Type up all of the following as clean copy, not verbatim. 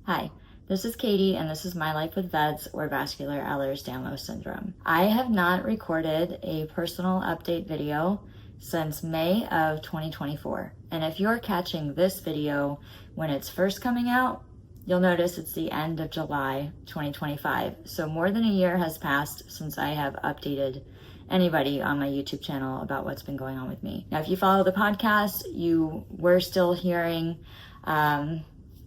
Hi, this is Katie, and this is my life with VEDS, or vascular Ehlers-Danlos syndrome. I have not recorded a personal update video since May of 2024. And if you're catching this video when it's first coming out, you'll notice it's the end of July 2025. So more than a year has passed since I have updated anybody on my YouTube channel about what's been going on with me. Now, if you follow the podcast, you were still hearing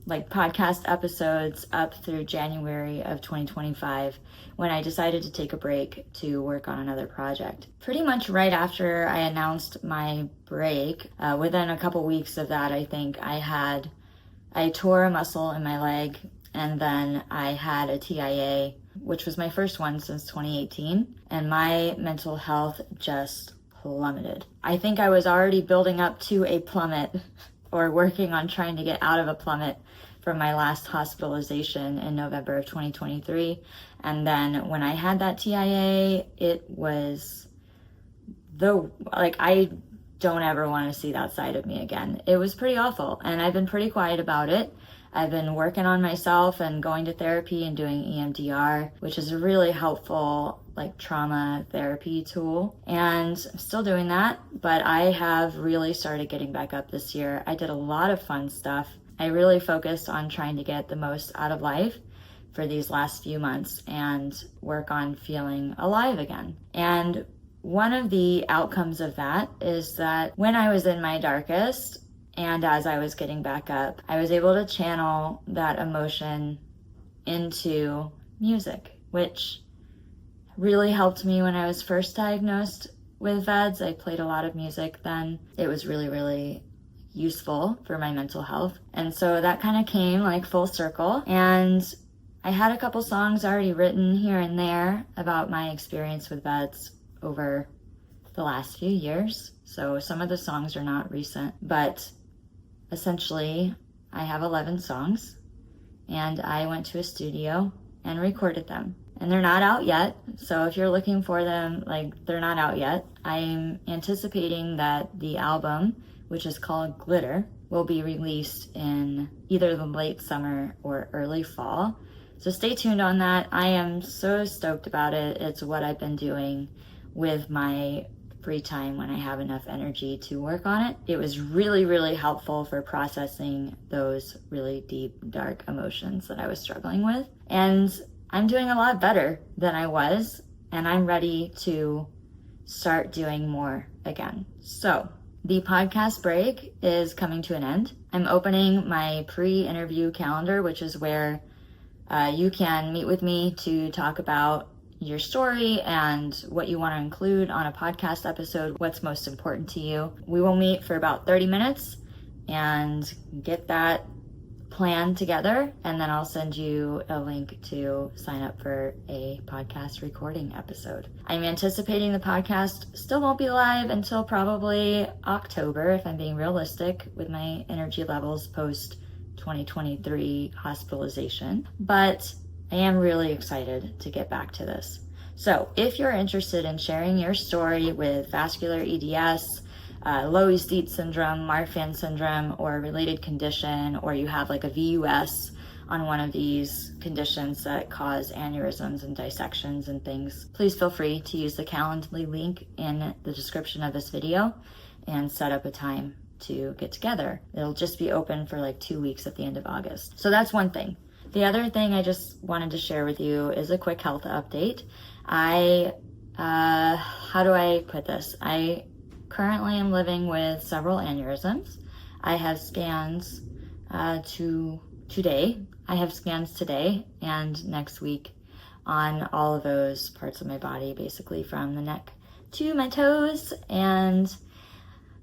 podcast episodes up through January of 2025 when I decided to take a break to work on another project. Pretty much right after I announced my break, within a couple weeks of that, I think I tore a muscle in my leg, and then I had a TIA, which was my first one since 2018, and my mental health just plummeted. I think I was already building up to a plummet or working on trying to get out of a plummet from my last hospitalization in November of 2023. And then when I had that TIA, it was I don't ever want to see that side of me again. It was pretty awful, and I've been pretty quiet about it. I've been working on myself and going to therapy and doing EMDR, which is a really helpful trauma therapy tool. And I'm still doing that, but I have really started getting back up this year. I did a lot of fun stuff. I really focused on trying to get the most out of life for these last few months and work on feeling alive again. And one of the outcomes of that is that when I was in my darkest, and as I was getting back up, I was able to channel that emotion into music, which really helped me when I was first diagnosed with VEDS. I played a lot of music then. It was really, really useful for my mental health. And so that kind of came full circle. And I had a couple songs already written here and there about my experience with VEDS over the last few years. So some of the songs are not recent, but essentially I have 11 songs, and I went to a studio and recorded them. And they're not out yet, so if you're looking for them, they're not out yet. I'm anticipating that the album, which is called Glitter, will be released in either the late summer or early fall. So stay tuned on that. I am so stoked about it. It's what I've been doing with my free time when I have enough energy to work on it. It was really, really helpful for processing those really deep, dark emotions that I was struggling with. And I'm doing a lot better than I was, and I'm ready to start doing more again. So the podcast break is coming to an end. I'm opening my pre-interview calendar, which is where you can meet with me to talk about your story and what you want to include on a podcast episode, what's most important to you. We will meet for about 30 minutes and get that plan together, and then I'll send you a link to sign up for a podcast recording episode. I'm anticipating the podcast still won't be live until probably October, if I'm being realistic with my energy levels post 2023 hospitalization, but I am really excited to get back to this. So if you're interested in sharing your story with vascular EDS, Loeys-Dietz syndrome, Marfan syndrome, or a related condition, or you have a VUS on one of these conditions that cause aneurysms and dissections and things, please feel free to use the Calendly link in the description of this video and set up a time to get together. It'll just be open for 2 weeks at the end of August. So that's one thing. The other thing I just wanted to share with you is a quick health update. How do I put this? I currently am living with several aneurysms. I have scans today. I have scans today and next week on all of those parts of my body, basically from the neck to my toes, and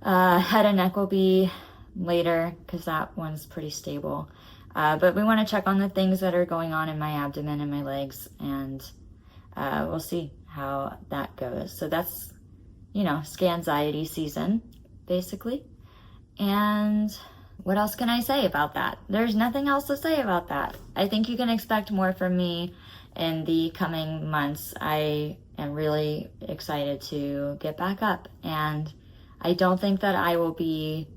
head and neck will be later because that one's pretty stable. But we want to check on the things that are going on in my abdomen and my legs, and we'll see how that goes. So that's, scanxiety season, basically. And what else can I say about that? There's nothing else to say about that. I think you can expect more from me in the coming months. I am really excited to get back up, and I don't think that I will be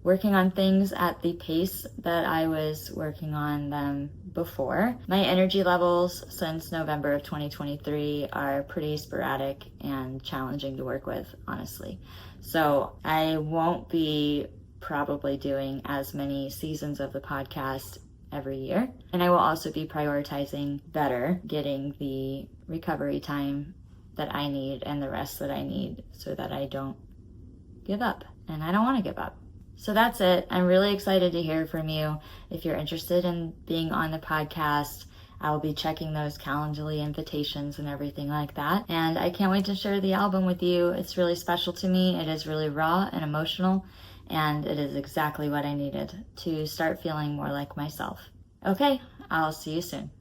working on things at the pace that I was working on them before. My energy levels since November of 2023 are pretty sporadic and challenging to work with, honestly. So I won't be probably doing as many seasons of the podcast every year. And I will also be prioritizing better getting the recovery time that I need and the rest that I need so that I don't give up. And I don't want to give up. So that's it. I'm really excited to hear from you. If you're interested in being on the podcast, I will be checking those Calendly invitations and everything like that. And I can't wait to share the album with you. It's really special to me. It is really raw and emotional, and it is exactly what I needed to start feeling more like myself. Okay, I'll see you soon.